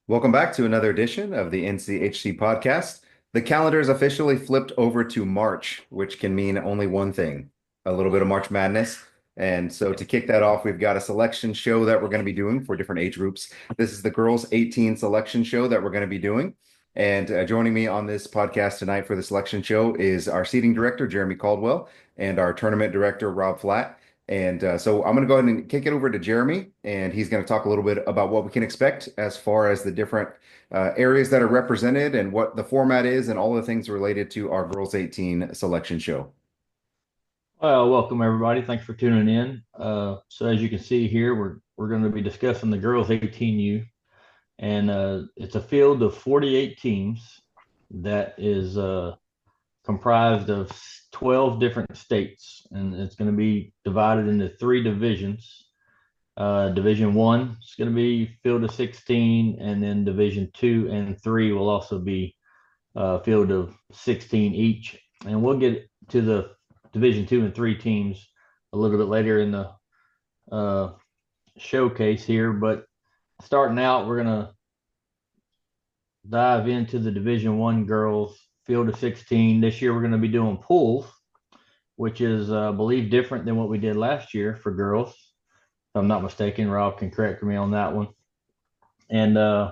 Welcome back to another edition of the NCHC podcast. The calendar is officially flipped over to March, which can mean only one thing, a little bit of March Madness. And so to kick that off, we've got a selection show that we're going to be doing for different age groups. This is the girls 18 selection show that we're going to be doing. And joining me on this podcast tonight for the selection show is our seating director, Jeremy Caldwell, and our tournament director, Rob Flatt. And so I'm going to go ahead and kick it over to Jeremy, and he's going to talk a little bit about what we can expect as far as the different areas that are represented and what the format is and all the things related to our Girls 18 selection show. Well, welcome everybody. Thanks for tuning in. So as you can see here, we're going to be discussing the girls 18U, and it's a field of 48 teams that is comprised of 12 different states, and it's going to be divided into three divisions. Division one is going to be field of 16, and then Division two and three will also be field of 16 each. And we'll get to the Division two and three teams a little bit later in the showcase here. But starting out, we're going to dive into the Division one girls field of 16. This year, we're going to be doing pools, which is, I believe, different than what we did last year for girls. If I'm not mistaken, Rob can correct me on that one. And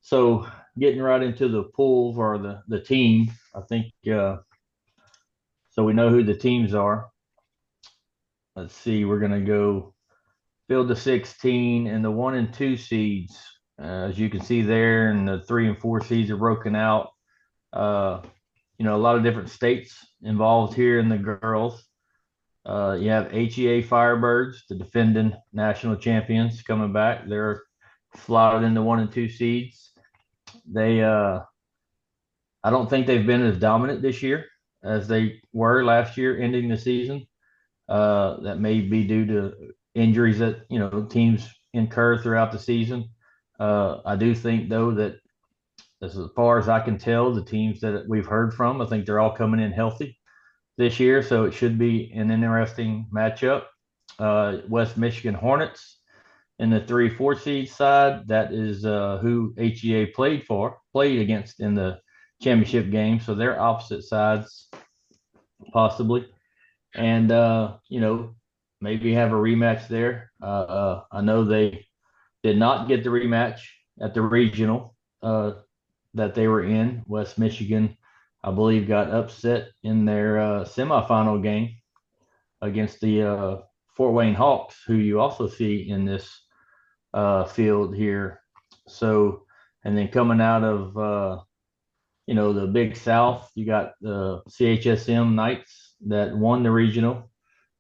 so getting right into the pools or the team, I think so we know who the teams are. Let's see, we're going to go field of 16 and the one and two seeds. As you can see there, and the three and four seeds are broken out. Uh, a lot of different states involved here in the girls. You have HEA Firebirds, the defending national champions, coming back. They're slotted in the one and two seeds. They, I don't think they've been as dominant this year as they were last year, ending the season. That may be due to injuries that teams incur throughout the season. I do think though that as far as I can tell, the teams that we've heard from, I think they're all coming in healthy this year, so it should be an interesting matchup. West Michigan Hornets in the 3-4 seed side. That is who HEA played against in the championship game. So they're opposite sides, possibly. And, maybe have a rematch there. I know they did not get the rematch at the regional that they were in. West Michigan, I believe, got upset in their semifinal game against the Fort Wayne Hawks, who you also see in this field here. So, and then coming out of the Big South, you got the CHSM Knights that won the regional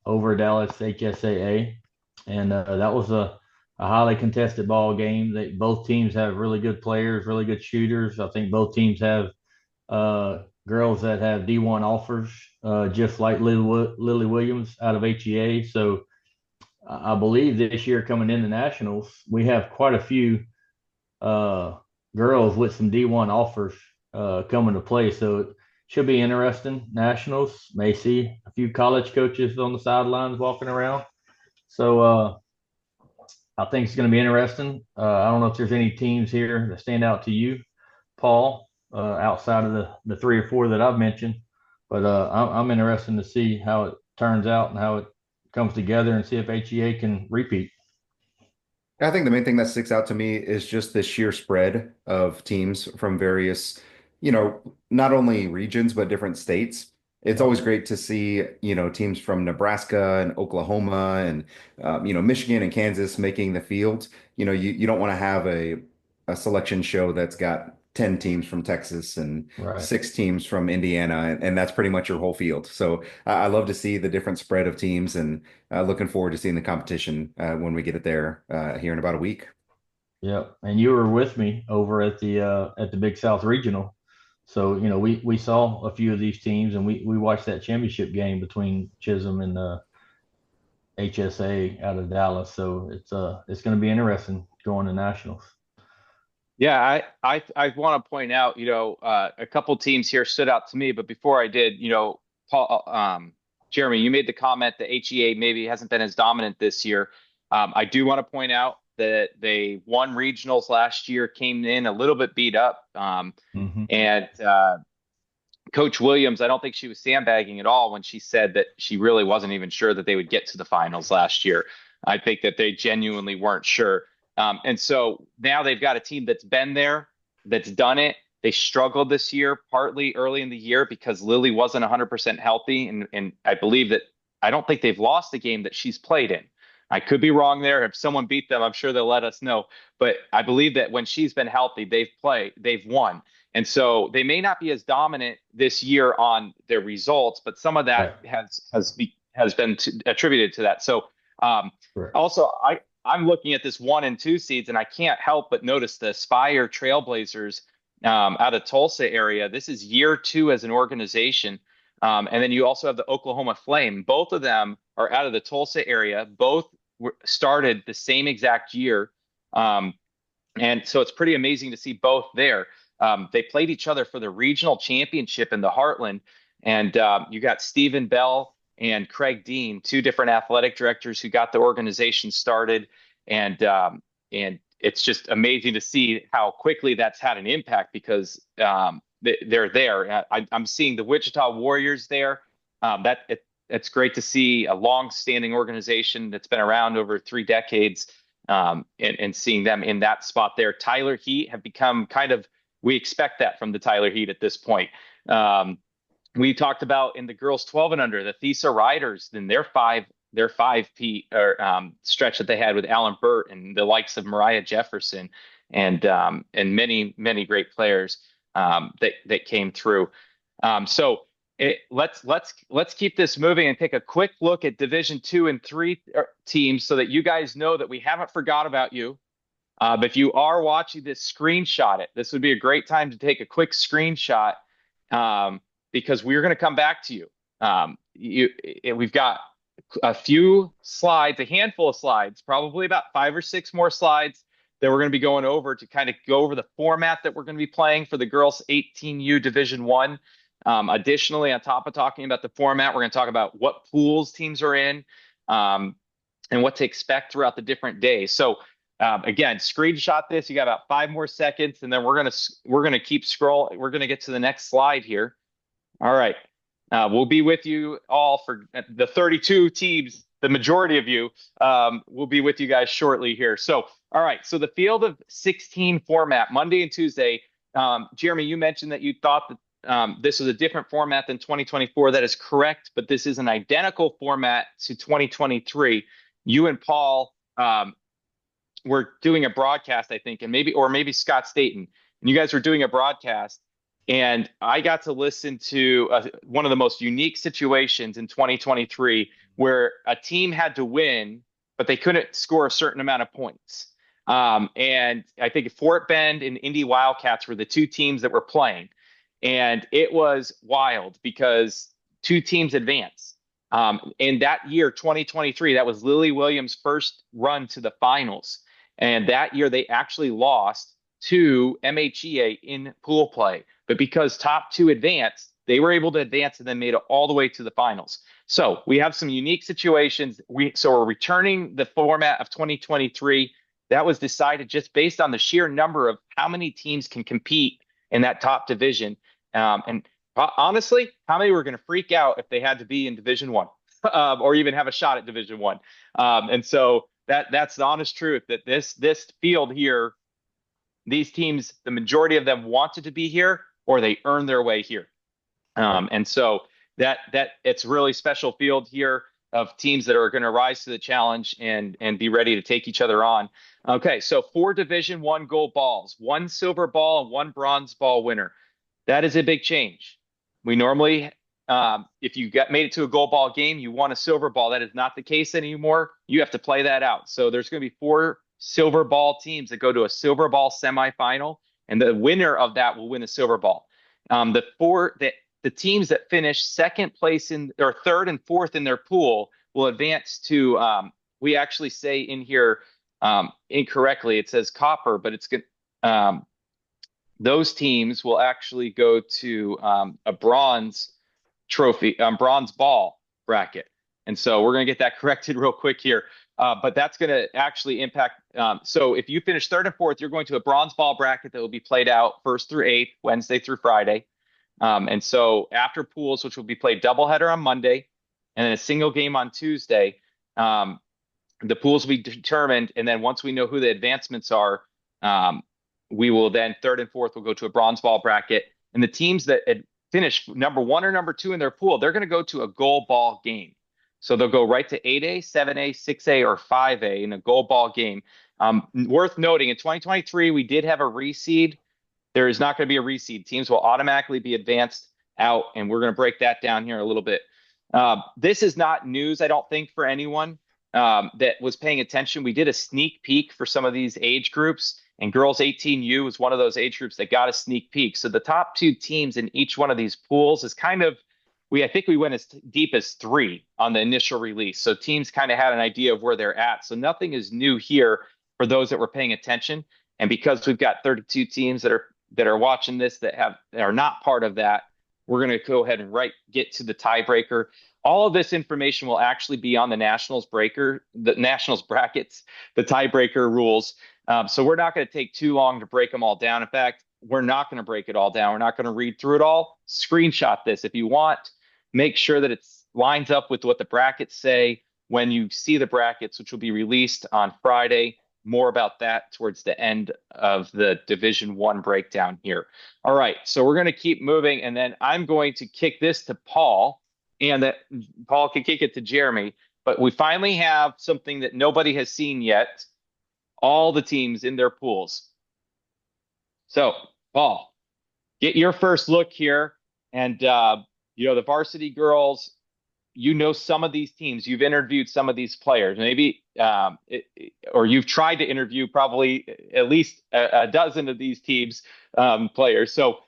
over Dallas HSAA, and that was a highly contested ball game. Both teams have really good players, really good shooters. I think both teams have girls that have D1 offers, just like Lily Williams out of HEA. So I believe this year coming into nationals, we have quite a few girls with some D1 offers coming to play. So it should be interesting. Nationals may see a few college coaches on the sidelines walking around. So I think it's going to be interesting. I don't know if there's any teams here that stand out to you, Paul, outside of the three or four that I've mentioned. But I'm interested to see how it turns out and how it comes together and see if HEA can repeat. I think the main thing that sticks out to me is just the sheer spread of teams from various, not only regions, but different states. It's Yeah. always great to see, teams from Nebraska and Oklahoma and, Michigan and Kansas making the field. You don't want to have a selection show that's got 10 teams from Texas and Right. six teams from Indiana, and that's pretty much your whole field. So I love to see the different spread of teams and looking forward to seeing the competition when we get it there here in about a week. Yeah. And you were with me over at the Big South Regional. So, we saw a few of these teams and we watched that championship game between Chisholm and HSA out of Dallas. So it's going to be interesting going to nationals. Yeah, I want to point out, a couple teams here stood out to me, but before I did, Paul, Jeremy, you made the comment that HEA maybe hasn't been as dominant this year. I do want to point out that they won regionals last year, came in a little bit beat up. Mhm. And Coach Williams, I don't think she was sandbagging at all when she said that she really wasn't even sure that they would get to the finals last year. I think that they genuinely weren't sure. And so now they've got a team that's been there, that's done it. They struggled this year, partly early in the year because Lily wasn't 100% healthy. And I believe that I don't think they've lost a game that she's played in. I could be wrong there. If someone beat them, I'm sure they'll let us know. But I believe that when she's been healthy, they've won. And so they may not be as dominant this year on their results, but some of that Right. has been attributed to that. So um, Correct. also, I'm looking at this 1 and 2 seeds, and I can't help but notice the Spire Trailblazers out of Tulsa area. This is year 2 as an organization. And then you also have the Oklahoma Flame. Both of them are out of the Tulsa area. Both started the same exact year. And so it's pretty amazing to see both there. They played each other for the regional championship in the Heartland. And you got Stephen Bell and Craig Dean, 2 different athletic directors who got the organization started. And it's just amazing to see how quickly that's had an impact because they're there. I'm seeing the Wichita Warriors there. It's great to see a long-standing organization that's been around over 3 decades, and seeing them in that spot there. Tyler Heat have become we expect that from the Tyler Heat at this point. We talked about in the girls 12 and under, the Thesa Riders, and their 5P stretch that they had with Alan Burt and the likes of Mariah Jefferson and many, many great players that came through. So let's keep this moving and take a quick look at Division 2 and 3 teams so that you guys know that we haven't forgot about you. But if you are watching this, screenshot it. This would be a great time to take a quick screenshot because we're going to come back to you. We've got a few slides, a handful of slides, probably about 5 or 6 more slides that we're going to be going over to kind of go over the format that we're going to be playing for the girls 18U Division 1. Additionally, on top of talking about the format, we're going to talk about what pools teams are in and what to expect throughout the different days. So again, screenshot this. You got about 5 more seconds, and then we're gonna keep scrolling. We're gonna get to the next slide here. All right, we'll be with you all for the 32 teams. The majority of you will be with you guys shortly here. So, all right. So the field of 16 format, Monday and Tuesday. Jeremy, you mentioned that you thought that this was a different format than 2024. That is correct, but this is an identical format to 2023. You and Paul were doing a broadcast, I think, and maybe Scott Staten, and you guys were doing a broadcast, and I got to listen to one of the most unique situations in 2023 where a team had to win, but they couldn't score a certain amount of points. And I think Fort Bend and Indy Wildcats were the 2 teams that were playing. And it was wild because 2 teams advanced. In that year, 2023, that was Lily Williams' first run to the finals. And that year, they actually lost to MHEA in pool play. But because top 2 advanced, they were able to advance and then made it all the way to the finals. So we have some unique situations. So we're returning the format of 2023. That was decided just based on the sheer number of how many teams can compete in that top division. And honestly, how many were going to freak out if they had to be in Division 1 or even have a shot at Division 1? And so that's the honest truth, that this field here, these teams, the majority of them wanted to be here or they earned their way here. And so that it's really special field here of teams that are going to rise to the challenge and be ready to take each other on. Okay, so 4 Division 1 gold balls, 1 silver ball and 1 bronze ball winner. That is a big change. We normally, if you made it to a gold ball game, you won a silver ball. That is not the case anymore. You have to play that out. So there's going to be 4 silver ball teams that go to a silver ball semifinal, and the winner of that will win a silver ball. The teams that finish second place or third and fourth in their pool will advance to. We actually say in here incorrectly. It says copper, but it's good. Those teams will actually go to a bronze trophy, bronze ball bracket. And so we're going to get that corrected real quick here. but that's going to actually impact. So if you finish third and fourth, you're going to a bronze ball bracket that will be played out first through eighth, Wednesday through Friday. And so after pools, which will be played doubleheader on Monday and then a single game on Tuesday, um, the pools will be determined. And then once we know who the advancements are, we will then third and fourth will go to a bronze ball bracket. And the teams that finish number one or number two in their pool, they're going to go to a goal ball game. So they'll go right to 8A, 7A, 6A, or 5A in a goal ball game. Worth noting, in 2023, we did have a reseed. There is not going to be a reseed. Teams will automatically be advanced out, and we're going to break that down here a little bit. This is not news, I don't think, for anyone that was paying attention. We did a sneak peek for some of these age groups, and girls 18U was one of those age groups that got a sneak peek. So the top two teams in each one of these pools is kind of, I think we went as deep as 3 on the initial release. So teams kind of had an idea of where they're at. So nothing is new here for those that were paying attention. And because we've got 32 teams that are watching this that are not part of that, we're going to go ahead and get to the tiebreaker. All of this information will actually be on the Nationals brackets, the tiebreaker rules. So we're not going to take too long to break them all down. In fact, we're not going to break it all down. We're not going to read through it all. Screenshot this if you want. Make sure that it lines up with what the brackets say when you see the brackets, which will be released on Friday. More about that towards the end of the Division I breakdown here. All right, so we're going to keep moving, and then I'm going to kick this to Paul, and that Paul can kick it to Jeremy. But we finally have something that nobody has seen yet, all the teams in their pools. So, Paul, get your first look here, and the varsity girls, some of these teams, you've interviewed some of these players, maybe, or you've tried to interview probably at least a dozen of these teams' players. So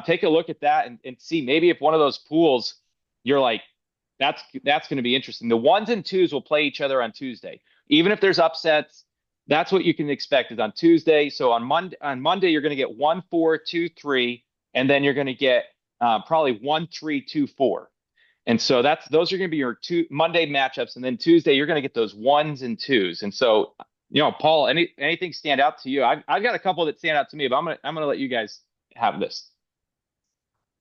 take a look at that and see maybe if one of those pools, you're like, that's going to be interesting. The 1s and 2s will play each other on Tuesday. Even if there's upsets, that's what you can expect is on Tuesday. So on Monday, you're going to get 1, 4, 2, 3, and then you're going to get probably 1, 3, 2, 4. And so those are going to be your two Monday matchups, and then Tuesday you're going to get those 1s and 2s. And so, Paul, anything stand out to you? I've got a couple that stand out to me, but I'm gonna let you guys have this.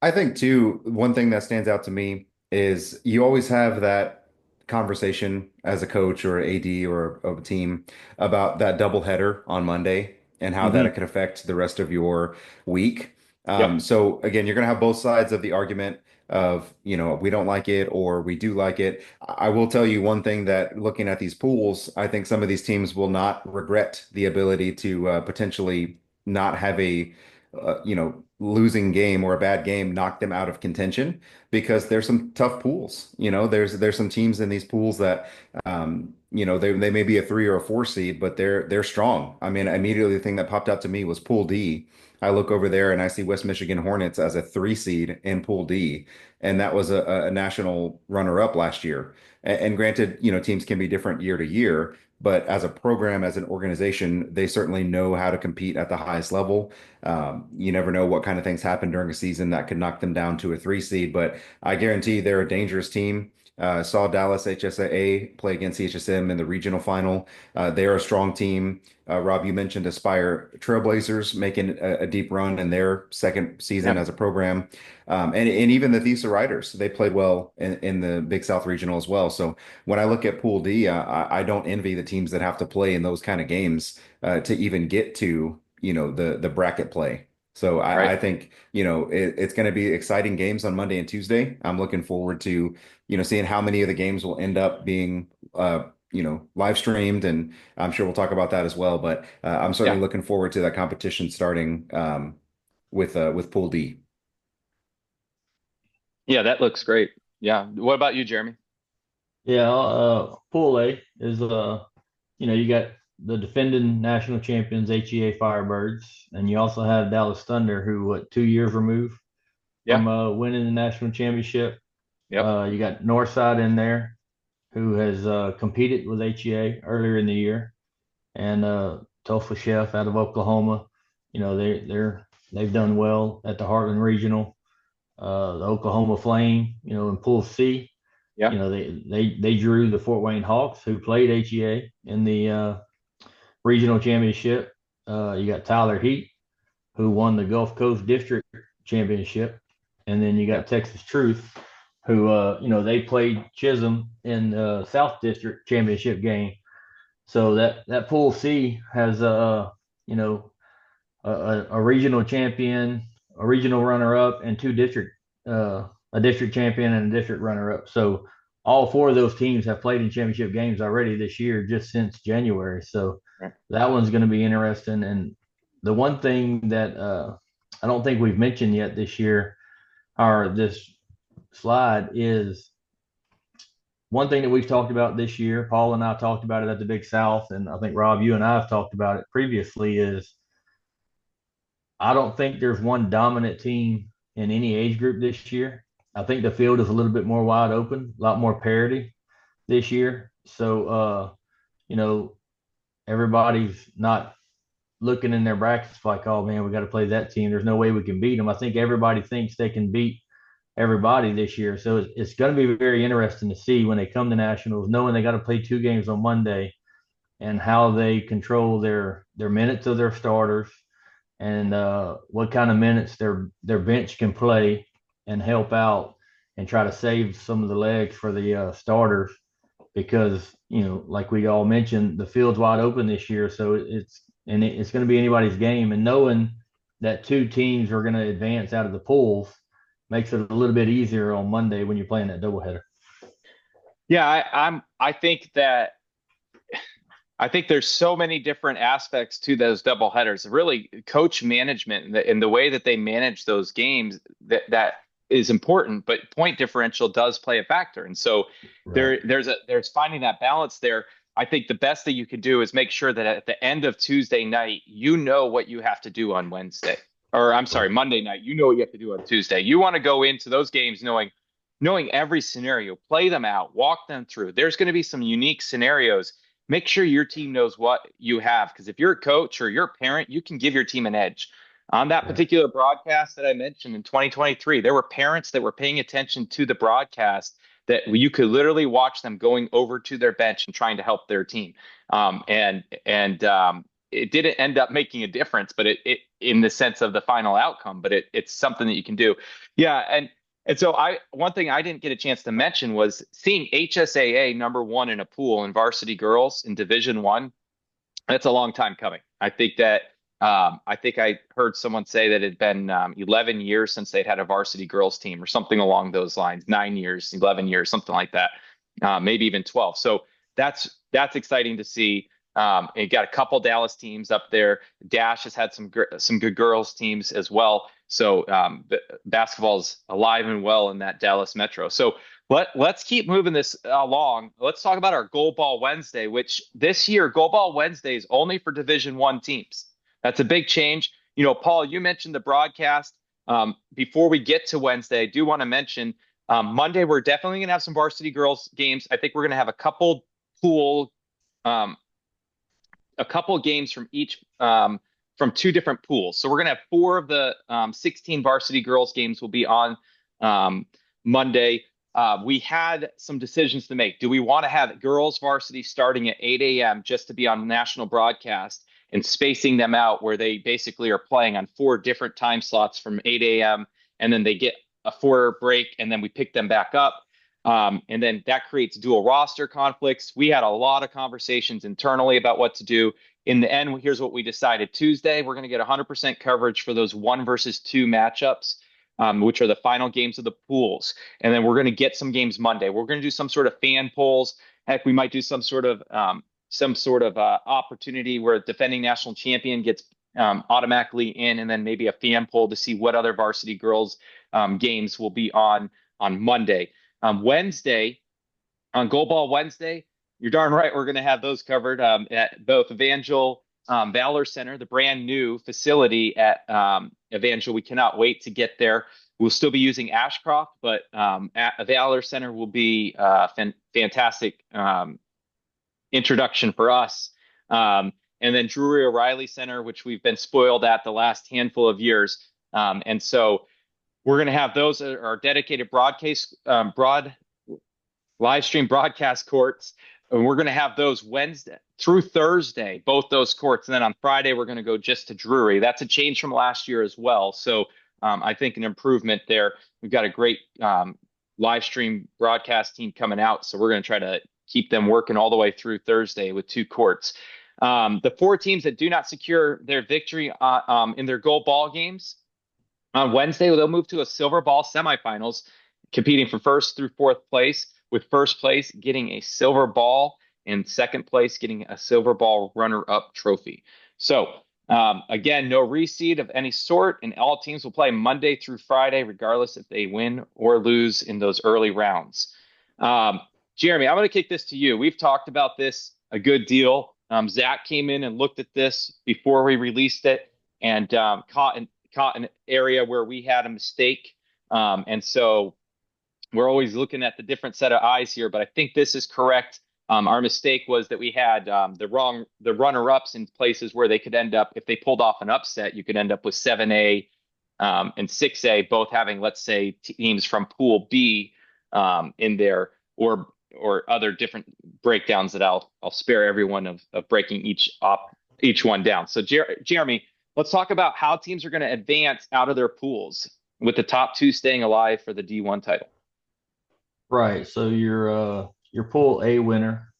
I think too, one thing that stands out to me is you always have that conversation as a coach or AD or of a team about that double header on Monday and how that Mm-hmm. it could affect the rest of your week. Yep. So again, you're going to have both sides of the argument of, we don't like it or we do like it. I will tell you one thing that looking at these pools, I think some of these teams will not regret the ability to potentially not have a losing game or a bad game knock them out of contention because there's some tough pools. There's some teams in these pools that they may be a 3 or a 4 seed, but they're strong. I mean, immediately the thing that popped out to me was Pool D. I look over there and I see West Michigan Hornets as a 3 seed in Pool D, and that was a national runner-up last year. And granted, teams can be different year to year, but as a program, as an organization, they certainly know how to compete at the highest level. You never know what kind of things happen during a season that could knock them down to a 3 seed, but I guarantee they're a dangerous team. Saw Dallas HSA play against CHSM in the regional final. They are a strong team. Rob, you mentioned Aspire Trailblazers making a deep run in their second season Yeah. as a program. And even the Thiessen Riders, they played well in the Big South Regional as well. So when I look at Pool D, I don't envy the teams that have to play in those kind of games to even get to, the bracket play. So Right. I think, it's going to be exciting games on Monday and Tuesday. I'm looking forward to, seeing how many of the games will end up being, live streamed, and I'm sure we'll talk about that as well. But I'm Yeah. certainly looking forward to that competition starting with Pool D. Yeah, that looks great. Yeah. What about you, Jeremy? Yeah, Pool A is you got the defending national champions HEA Firebirds, and you also have Dallas Thunder, who 2 years removed Yeah. from winning the national championship. Yep. You got Northside in there, who has competed with HEA earlier in the year, and Tulsa Chef out of Oklahoma. They've done well at the Heartland Regional. The Oklahoma Flame, in Pool C, Yeah. They drew the Fort Wayne Hawks, who played HEA in the regional championship. You got Tyler Heat, who won the Gulf Coast District Championship, and then you got Yep. Texas Truth, who they played Chisholm in the South District Championship game. So that Pool C has you know a regional champion, a regional runner up, and a district champion and a district runner up. So all four of those teams have played in championship games already this year, just since January. So Right. that one's going to be interesting. And the one thing that I don't think we've mentioned yet this year, or this slide, is one thing that we've talked about this year. Paul and I talked about it at the Big South, and I think Rob, you and I have talked about it previously. Is I don't think there's one dominant team in any age group this year. I think the field is a little bit more wide open, a lot more parity this year. So, you know, everybody's not looking in their brackets like, oh man, we got to play that team. There's no way we can beat them. I think everybody thinks they can beat everybody this year. So it's going to be very interesting to see when they come to nationals, knowing they got to play two games on Monday, and how they control their minutes of their starters, and what kind of minutes their bench can play and help out and try to save some of the legs for the starters, because like we all mentioned, the field's wide open this year, so it's going to be anybody's game, and knowing that two teams are going to advance out of the pools makes it a little bit easier on Monday when you're playing that doubleheader. Yeah, I think there's so many different aspects to those double headers. Really, coach management and the way that they manage those games, that is important. But point differential does play a factor, and so Right. there's finding that balance there. I think the best that you could do is make sure that at the end of Tuesday night, you know what you have to do on Wednesday, or I'm sorry, Right. Monday night. You know what you have to do on Tuesday. You want to go into those games knowing every scenario, play them out, walk them through. There's going to be some unique scenarios. Make sure your team knows what you have, because if you're a coach or you're a parent, you can give your team an edge. On that Right. particular broadcast that I mentioned in 2023, there were parents that were paying attention to the broadcast, that you could literally watch them going over to their bench and trying to help their team. And it didn't end up making a difference, but it in the sense of the final outcome, but it's something that you can do. Yeah, and so one thing I didn't get a chance to mention was seeing HSAA #1 in a pool in varsity girls in Division One. That's a long time coming. I think I heard someone say that it had been 11 years since they'd had a varsity girls team or something along those lines. 9 years, 11 years, something like that. Maybe even 12. So that's exciting to see. And got a couple Dallas teams up there. Dash has had some good girls teams as well. So basketball's alive and well in that Dallas metro. So let's keep moving this along. Let's talk about our Gold Ball Wednesday, which this year Gold Ball Wednesday is only for Division One teams. That's a big change. Paul, you mentioned the broadcast. Before we get to Wednesday, I do want to mention Monday we're definitely going to have some varsity girls games. I think we're going to have pool um, a couple games from each from two different pools. So we're gonna have 4 of the 16 varsity girls games will be on Monday. We had some decisions to make. Do we want to have girls varsity starting at 8 a.m. just to be on national broadcast and spacing them out, where they basically are playing on 4 different time slots from 8 a.m. and then they get a 4 break and then we pick them back up? And then that creates dual roster conflicts. We had a lot of conversations internally about what to do. In the end, here's what we decided. Tuesday, we're going to get 100% coverage for those 1 versus 2 matchups, which are the final games of the pools. And then we're going to get some games Monday. We're going to do some sort of fan polls. Heck, we might do some sort of opportunity where a defending national champion gets automatically in, and then maybe a fan poll to see what other varsity girls games will be on Monday. Wednesday, on Gold Ball Wednesday, you're darn right we're going to have those covered at both Evangel Valor Center, the brand new facility at Evangel. We cannot wait to get there. We'll still be using Ashcroft, but at Valor Center will be a fantastic introduction for us. And then Drury O'Reilly Center, which we've been spoiled at the last handful of years. And so we're going to have those, our dedicated live stream broadcast courts. And we're going to have those Wednesday through Thursday, both those courts. And then on Friday, we're going to go just to Drury. That's a change from last year as well. So I think an improvement there. We've got a great live stream broadcast team coming out. So we're going to try to keep them working all the way through Thursday with 2 courts. The 4 teams that do not secure their victory in their gold ball games on Wednesday, they'll move to a silver ball semifinals, competing for 1st through 4th place, with 1st place getting a silver ball and 2nd place getting a silver ball runner-up trophy. So again, no reseed of any sort, and all teams will play Monday through Friday, regardless if they win or lose in those early rounds. Jeremy, I'm going to kick this to you. We've talked about this a good deal. Zach came in and looked at this before we released it and caught an area where we had a mistake. And so we're always looking at the different set of eyes here, but I think this is correct. Our mistake was that we had the runner-ups in places where they could end up, if they pulled off an upset, you could end up with 7A and 6A, both having, let's say, teams from Pool B in there, or other different breakdowns that I'll spare everyone of breaking each one down. So Jeremy, let's talk about how teams are going to advance out of their pools, with the top 2 staying alive for the D1 title. Right. So your Pool A winner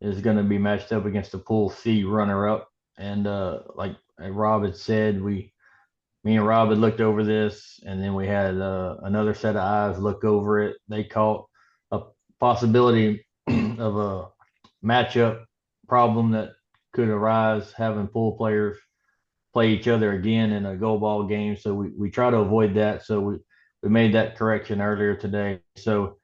is going to be matched up against the Pool C runner-up. And like Rob had said, me and Rob had looked over this, and then we had another set of eyes look over it. They caught a possibility of a matchup problem that could arise, having pool players play each other again in a goal ball game. So we try to avoid that. So we made that correction earlier today. So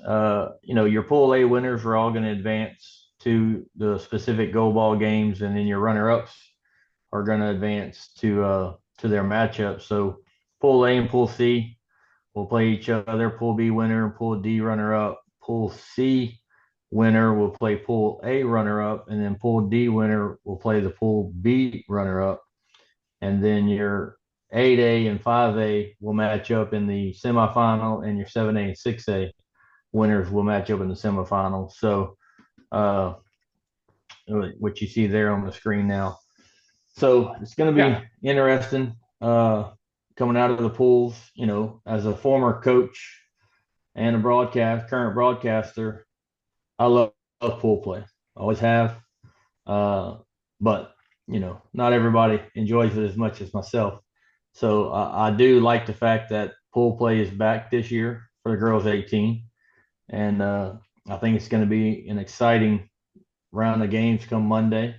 your Pool A winners are all going to advance to the specific goal ball games, and then your runner-ups are going to advance to their matchup. So Pool A and Pool C will play each other. Pool B winner and Pool D runner-up. Pool C winner will play Pool A runner-up, and then Pool D winner will play the Pool B runner-up. And then your 8A and 5A will match up in the semifinal, and your 7A and 6A winners will match up in the semifinal. So what you see there on the screen now. So it's going to be interesting coming out of the pools. As a former coach and a current broadcaster, I love pool play. Always have. But not everybody enjoys it as much as myself. So I do like the fact that pool play is back this year for the girls 18. And I think it's going to be an exciting round of games come Monday.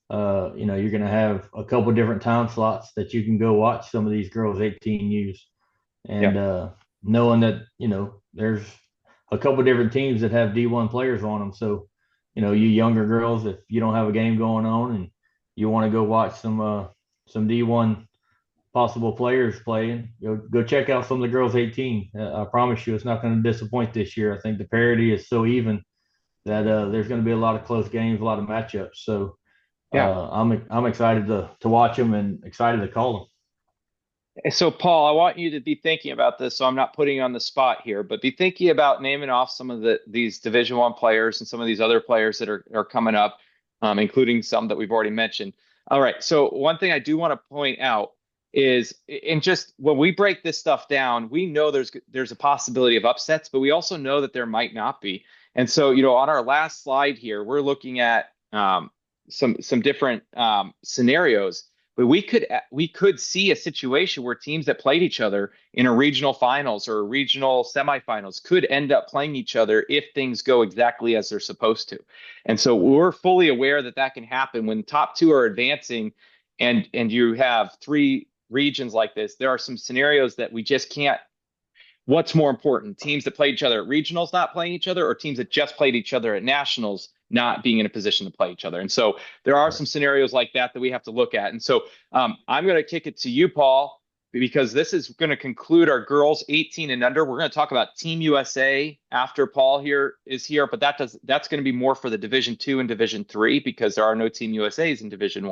You're going to have a couple different time slots that you can go watch some of these girls 18Us. And knowing that, there's a couple different teams that have D1 players on them. So, you younger girls, if you don't have a game going on and you want to go watch some D1 possible players playing, go check out some of the girls 18. I promise you, it's not going to disappoint this year. I think the parity is so even that there's going to be a lot of close games, a lot of matchups. So I'm excited to watch them and excited to call them. So, Paul, I want you to be thinking about this, so I'm not putting you on the spot here, but be thinking about naming off some of these Division I players and some of these other players that are coming up, including some that we've already mentioned. All right. So one thing I do want to point out is, and just when we break this stuff down, we know there's a possibility of upsets, but we also know that there might not be. And so, on our last slide here, we're looking at some different scenarios. But we could see a situation where teams that played each other in a regional finals or regional semifinals could end up playing each other if things go exactly as they're supposed to. And so we're fully aware that can happen when top 2 are advancing, and you have 3 regions like this. There are some scenarios that we just can't. What's more important, teams that played each other at regionals not playing each other, or teams that just played each other at nationals not being in a position to play each other? And so there are some scenarios like that we have to look at. And so I'm going to kick it to you, Paul, because this is going to conclude our girls 18 and under. We're going to talk about Team USA after Paul is here, but that's going to be more for the Division II and Division III, because there are no Team USAs in Division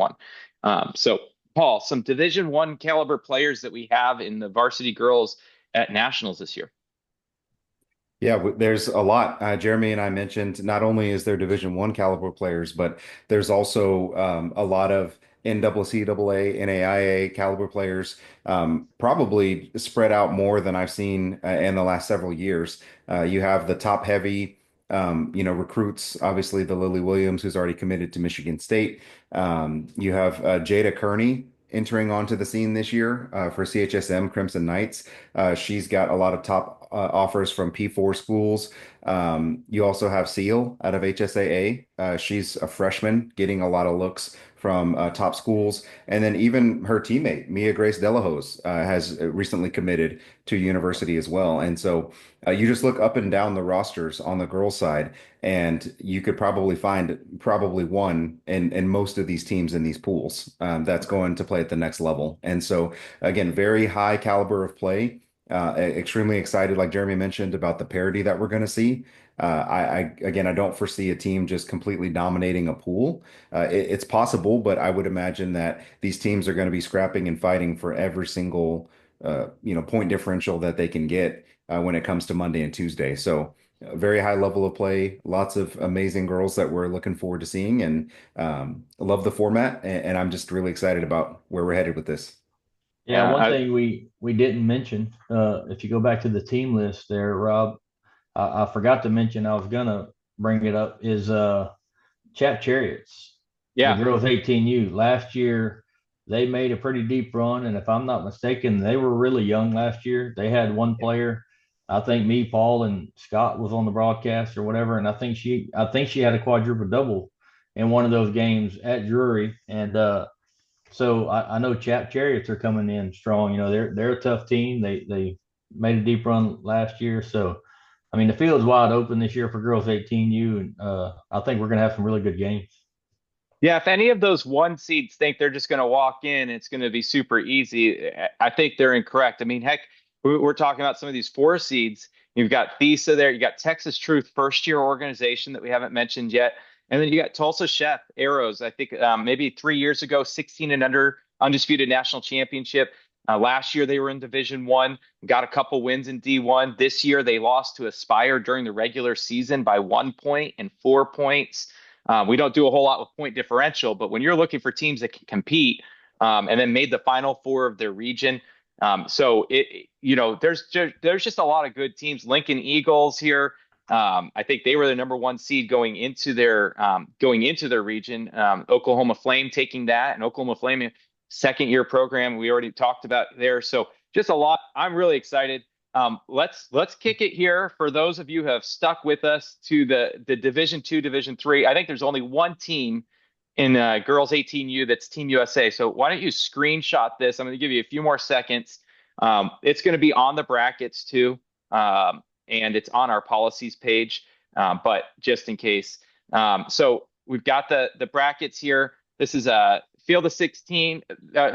I. So Paul, some Division I caliber players that we have in the varsity girls at nationals this year. Yeah, there's a lot. Jeremy and I mentioned not only is there Division One caliber players, but there's also a lot of NCAA, NAIA caliber players, probably spread out more than I've seen in the last several years. You have the top heavy, recruits. Obviously, the Lily Williams, who's already committed to Michigan State. You have Jada Kearney entering onto the scene this year for CHSM Crimson Knights. She's got a lot of top offers from P4 schools. You also have Seal out of HSAA. She's a freshman getting a lot of looks from top schools. And then even her teammate, Mia Grace Delahose, has recently committed to university as well. And so you just look up and down the rosters on the girls' side, and you could probably find probably one in most of these teams in these pools that's going to play at the next level. And so, again, very high caliber of play. Extremely excited, like Jeremy mentioned, about the parity that we're going to see. Again, I don't foresee a team just completely dominating a pool. It's possible, but I would imagine that these teams are going to be scrapping and fighting for every single, point differential that they can get when it comes to Monday and Tuesday. So, a very high level of play, lots of amazing girls that we're looking forward to seeing, and love the format. And I'm just really excited about where we're headed with this. Yeah, Yeah, one thing we didn't mention, if you go back to the team list there, Rob, I forgot to mention, I was gonna bring it up, is Chap Chariots, the yeah, girls 18U. Last year, they made a pretty deep run, and if I'm not mistaken, they were really young last year. They had one player, I think me, Paul, and Scott was on the broadcast or whatever, and I think she had a quadruple double in one of those games at Drury, and so I know Chap Chariots are coming in strong. They're a tough team. They made a deep run last year, so I mean the field's wide open this year for girls 18U, and I think we're gonna have some really good games. yeah. If any of those one seeds think they're just going to walk in, it's going to be super easy. I think they're incorrect. I mean, heck, we're talking about some of these four seeds. You've got Thesa there. You got Texas Truth, first year organization that we haven't mentioned yet, and then you got Tulsa Chef Arrows. I think maybe 3 years ago, 16 and under, undisputed national championship. Last year they were in Division One, got a couple wins in D1. This year they lost to Aspire during the regular season by 1 point and 4 points. We don't do a whole lot with point differential, but when you're looking for teams that can compete, and then made the final four of their region, so there's just a lot of good teams. Lincoln Eagles here. I think they were the number one seed going into their region. Oklahoma Flame taking that, and Oklahoma Flame second year program we already talked about there. So just a lot. I'm really excited. Let's kick it here for those of you who have stuck with us to the Division Two, Division Three. I think there's only one team in girls 18U that's Team USA. So why don't you screenshot this? I'm going to give you a few more seconds. It's going to be on the brackets too, and it's on our policies page. But just in case, so we've got the brackets here. This is a field of 16,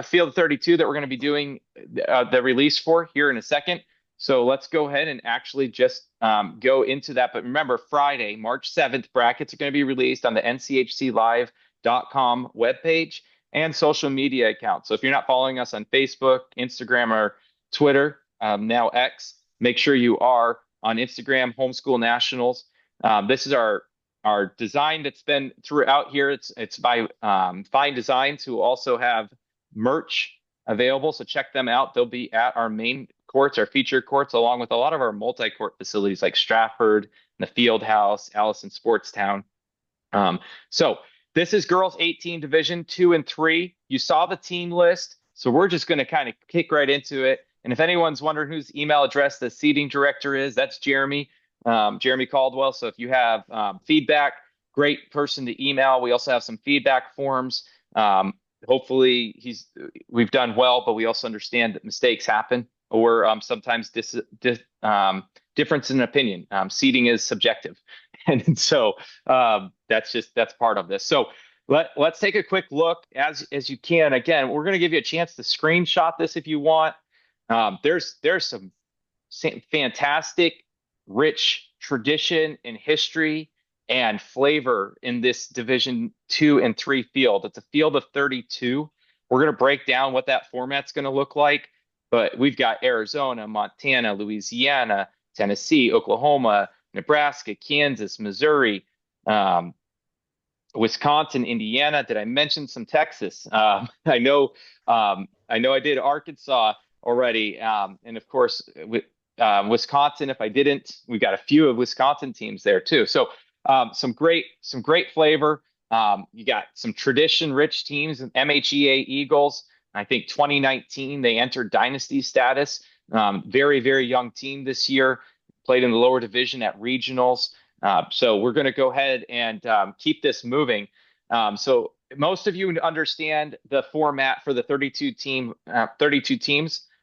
field of 32 that we're going to be doing the release for here in a second. So let's go ahead and actually just go into that. But remember, Friday, March 7th, brackets are going to be released on the nchclive.com webpage and social media accounts. So if you're not following us on Facebook, Instagram, or Twitter, now X, make sure you are on Instagram, Homeschool Nationals. This is our design that's been throughout here. It's by Fine Designs, who also have merch available. So check them out. They'll be at our main courts, our feature courts, along with a lot of our multi-court facilities like Stratford, the Field House, Allison Sportstown. So this is girls 18 Division 2 and 3. You saw the team list. So we're just going to kind of kick right into it. And if anyone's wondering whose email address the seating director is, that's Jeremy, Jeremy Caldwell. So if you have feedback, great person to email. We also have some feedback forms. Hopefully we've done well, but we also understand that mistakes happen, or sometimes difference in opinion. Seating is subjective. And so that's part of this. So let's take a quick look as you can. Again, we're going to give you a chance to screenshot this if you want. There's some fantastic, rich tradition and history and flavor in this Division 2 and 3 field. It's a field of 32. We're going to break down what that format's going to look like, but we've got Arizona, Montana, Louisiana, Tennessee, Oklahoma, Nebraska, Kansas, Missouri, Wisconsin, Indiana. Did I mention some Texas? I know I did Arkansas already, and of course Wisconsin. If I didn't, we got a few of Wisconsin teams there too. So some great flavor. You got some tradition-rich teams, MHEA Eagles. I think 2019 they entered dynasty status. Very young team this year. Played in the lower division at regionals. So we're going to go ahead and keep this moving. So most of you understand the format for the 32 teams.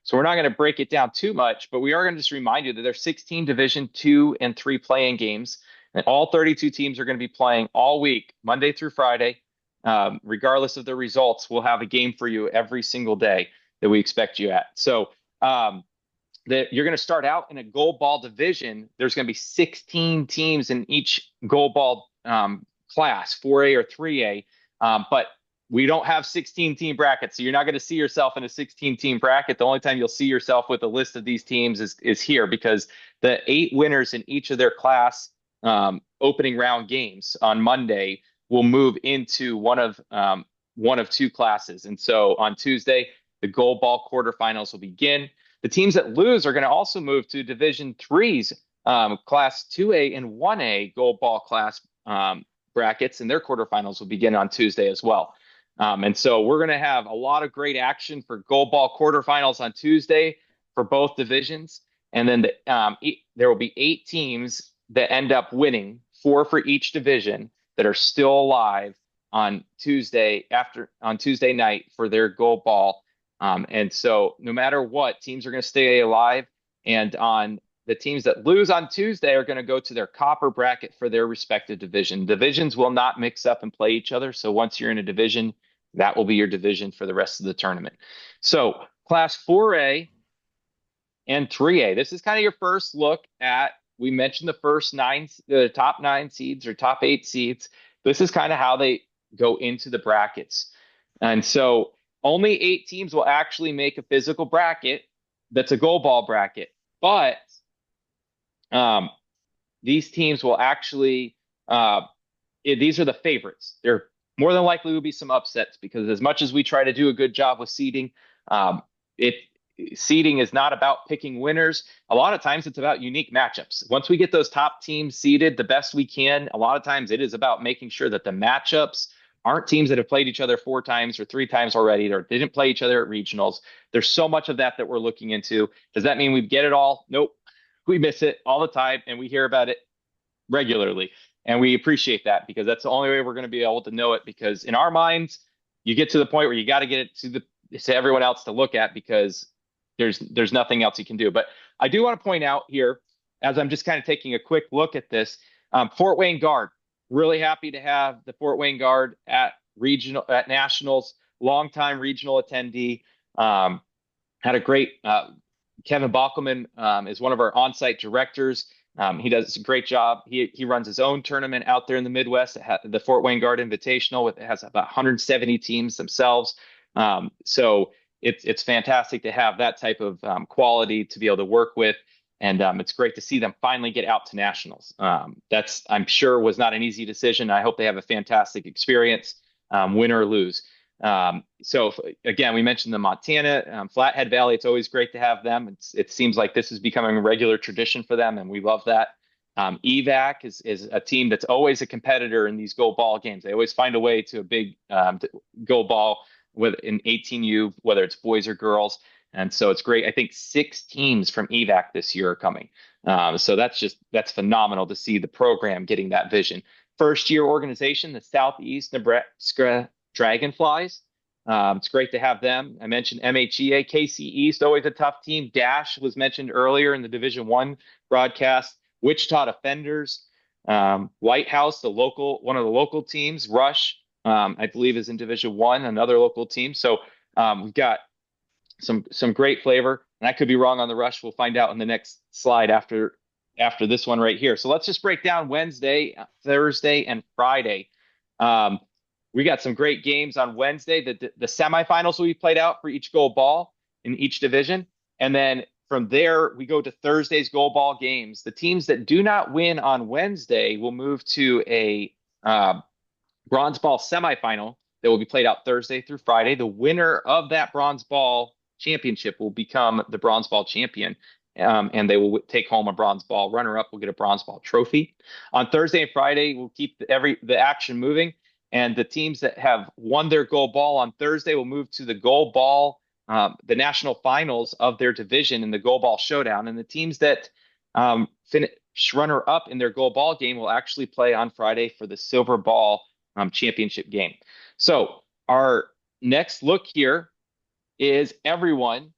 So we're not going to break it down too much, but we are going to just remind you that there's 16 Division 2 and 3 playing games, and all 32 teams are going to be playing all week, Monday through Friday. Regardless of the results, we'll have a game for you every single day that we expect you at. So that you're going to start out in a gold ball division. There's going to be 16 teams in each gold ball class, 4A or 3A. But we don't have 16 team brackets. So you're not going to see yourself in a 16 team bracket. The only time you'll see yourself with a list of these teams is here, because the 8 winners in each of their class opening round games on Monday will move into one of 2 classes. And so on Tuesday, the gold ball quarterfinals will begin. The teams that lose are going to also move to Division 3's Class 2A and 1A gold ball class brackets, and their quarterfinals will begin on Tuesday as well. And so we're going to have a lot of great action for gold ball quarterfinals on Tuesday for both divisions. And then there will be 8 teams that end up winning, 4 for each division, that are still alive on Tuesday night for their gold ball. And so no matter what, teams are going to stay alive. And on the teams that lose on Tuesday are going to go to their copper bracket for their respective division. Divisions will not mix up and play each other. So once you're in a division, that will be your division for the rest of the tournament. So Class 4A and 3A, this is kind of your first look at, we mentioned the top 9 seeds or top 8 seeds. This is kind of how they go into the brackets. And so only 8 teams will actually make a physical bracket that's a gold ball bracket. But these teams will actually, these are the favorites. There more than likely will be some upsets, because as much as we try to do a good job with seeding, seeding is not about picking winners. A lot of times it's about unique matchups. Once we get those top teams seeded the best we can, a lot of times it is about making sure that the matchups aren't teams that have played each other 4 times or 3 times already, or didn't play each other at regionals. There's so much of that we're looking into. Does that mean we get it all? Nope. We miss it all the time, and we hear about it regularly. And we appreciate that, because that's the only way we're going to be able to know it, because in our minds, you get to the point where you got to get it to everyone else to look at, because there's nothing else you can do. But I do want to point out here, as I'm just kind of taking a quick look at this, Fort Wayne Guard, really happy to have the Fort Wayne Guard at nationals, longtime regional attendee. Had a great Kevin Bockelman is one of our on-site directors. He does a great job. He runs his own tournament out there in the Midwest, the Fort Wayne Guard Invitational. It has about 170 teams themselves. So it's fantastic to have that type of quality to be able to work with. And it's great to see them finally get out to nationals. That's, I'm sure, was not an easy decision. I hope they have a fantastic experience, win or lose. So again, we mentioned the Montana, Flathead Valley. It's always great to have them. It seems like this is becoming a regular tradition for them, and we love that. EVAC is a team that's always a competitor in these gold ball games. They always find a way to a big gold ball with an 18U, whether it's boys or girls. And so it's great. I think 6 teams from EVAC this year are coming. So that's phenomenal to see the program getting that vision. First year organization, the Southeast Nebraska Dragonflies. It's great to have them. I mentioned MHEA, KC East, always a tough team. Dash was mentioned earlier in the Division 1 broadcast. Wichita Defenders, Lighthouse, one of the local teams. Rush, I believe, is in Division 1, another local team. So we've got some great flavor, and I could be wrong on the Rush. We'll find out in the next slide after this one right here. So let's just break down Wednesday, Thursday, and Friday. We got some great games on Wednesday. The semifinals will be played out for each gold ball in each division. And then from there, we go to Thursday's goal ball games. The teams that do not win on Wednesday will move to a bronze ball semifinal that will be played out Thursday through Friday. The winner of that bronze ball championship will become the bronze ball champion. And they will take home a bronze ball. Runner up will get a bronze ball trophy. On Thursday and Friday, we'll keep the action moving. And the teams that have won their goal ball on Thursday will move to the goal ball, the national finals of their division in the goal ball showdown. And the teams that finish runner up in their goal ball game will actually play on Friday for the silver ball championship game. So our next look here is everyone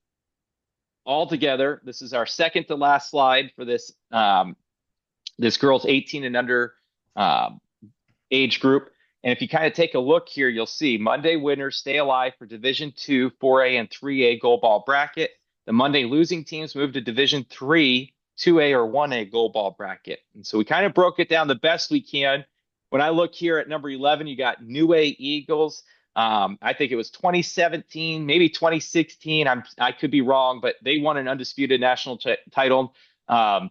all together. This is our second to last slide for this this girls 18 and under age group. And if you kind of take a look here, you'll see Monday winners stay alive for Division II, 4A, and 3A goal ball bracket. The Monday losing teams move to Division III, 2A, or 1A goal ball bracket. And so we kind of broke it down the best we can. When I look here at number 11, you got New A Eagles. I think it was 2017, maybe 2016. I could be wrong, but they won an undisputed national title. And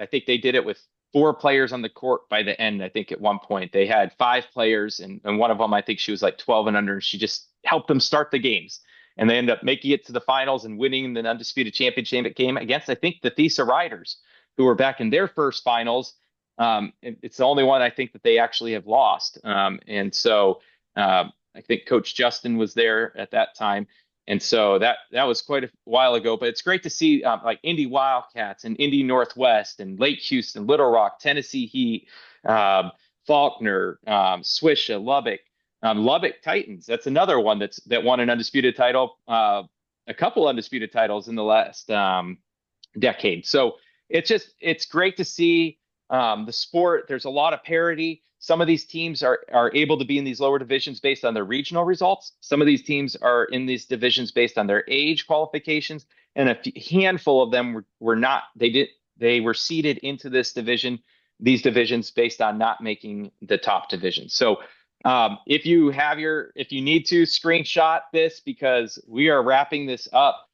I think they did it with 4 players on the court by the end. I think at one point they had 5 players, and one of them, I think she was like 12 and under. And she just helped them start the games. And they end up making it to the finals and winning the undisputed championship game against, I think, the Thesa Riders, who were back in their first finals. It's the only one I think that they actually have lost. And so I think Coach Justin was there at that time. And so that was quite a while ago, but it's great to see like Indy Wildcats and Indy Northwest and Lake Houston, Little Rock, Tennessee Heat, Faulkner, Swisha, Lubbock, Lubbock Titans. That's another one that won an undisputed title, a couple undisputed titles in the last decade. So it's great to see the sport. There's a lot of parity. Some of these teams are able to be in these lower divisions based on their regional results. Some of these teams are in these divisions based on their age qualifications, and a handful of them were not. They were seeded into these divisions based on not making the top division. So if you need to screenshot this, because we are wrapping this up.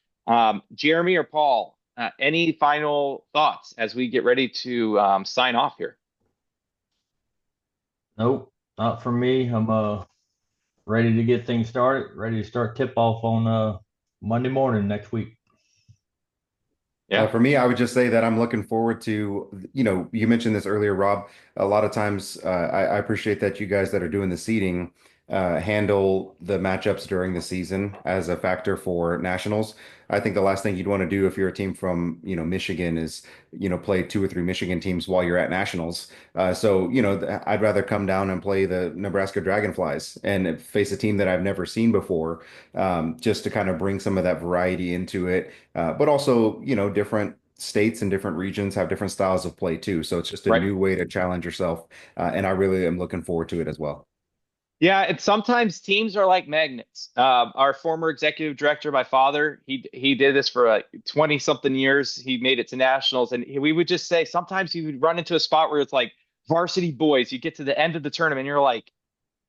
Jeremy or Paul, any final thoughts as we get ready to sign off here? Nope, not for me. I'm ready to get things started, ready to start tip off on Monday morning next week. Yeah. For me, I would just say that I'm looking forward to, you mentioned this earlier, Rob. A lot of times, I appreciate that you guys that are doing the seeding handle the matchups during the season as a factor for nationals. I think the last thing you'd want to do if you're a team from, Michigan is, play 2 or 3 Michigan teams while you're at nationals. So, I'd rather come down and play the Nebraska Dragonflies and face a team that I've never seen before, just to kind of bring some of that variety into it. But also, different states and different regions have different styles of play too. So it's just a Right. new way to challenge yourself. And I really am looking forward to it as well. Yeah, and sometimes teams are like magnets. Our former executive director, my father, he did this for 20 something years. He made it to nationals, and we would just say sometimes you would run into a spot where it's like varsity boys. You get to the end of the tournament, and you're like,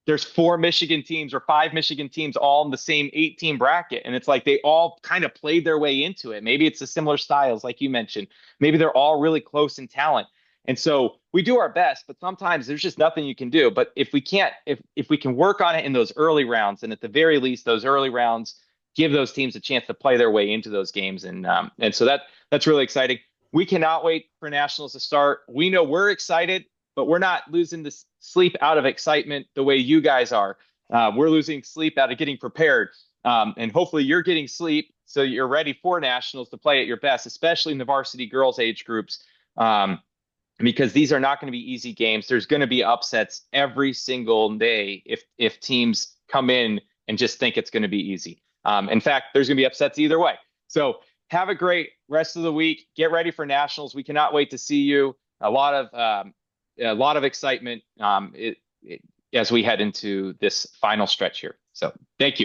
there's 4 Michigan teams or 5 Michigan teams all in the same 8-team bracket, and it's like they all kind of played their way into it. Maybe it's the similar styles, like you mentioned. Maybe they're all really close in talent. And so we do our best, but sometimes there's just nothing you can do. But if we can work on it in those early rounds, and at the very least, those early rounds give those teams a chance to play their way into those games. And so that's really exciting. We cannot wait for nationals to start. We know we're excited, but we're not losing the sleep out of excitement the way you guys are. We're losing sleep out of getting prepared. And hopefully you're getting sleep so you're ready for nationals to play at your best, especially in the varsity girls age groups. Because these are not going to be easy games. There's going to be upsets every single day if teams come in and just think it's going to be easy. In fact, there's going to be upsets either way. So have a great rest of the week. Get ready for nationals. We cannot wait to see you. A lot of excitement as we head into this final stretch here. So thank you.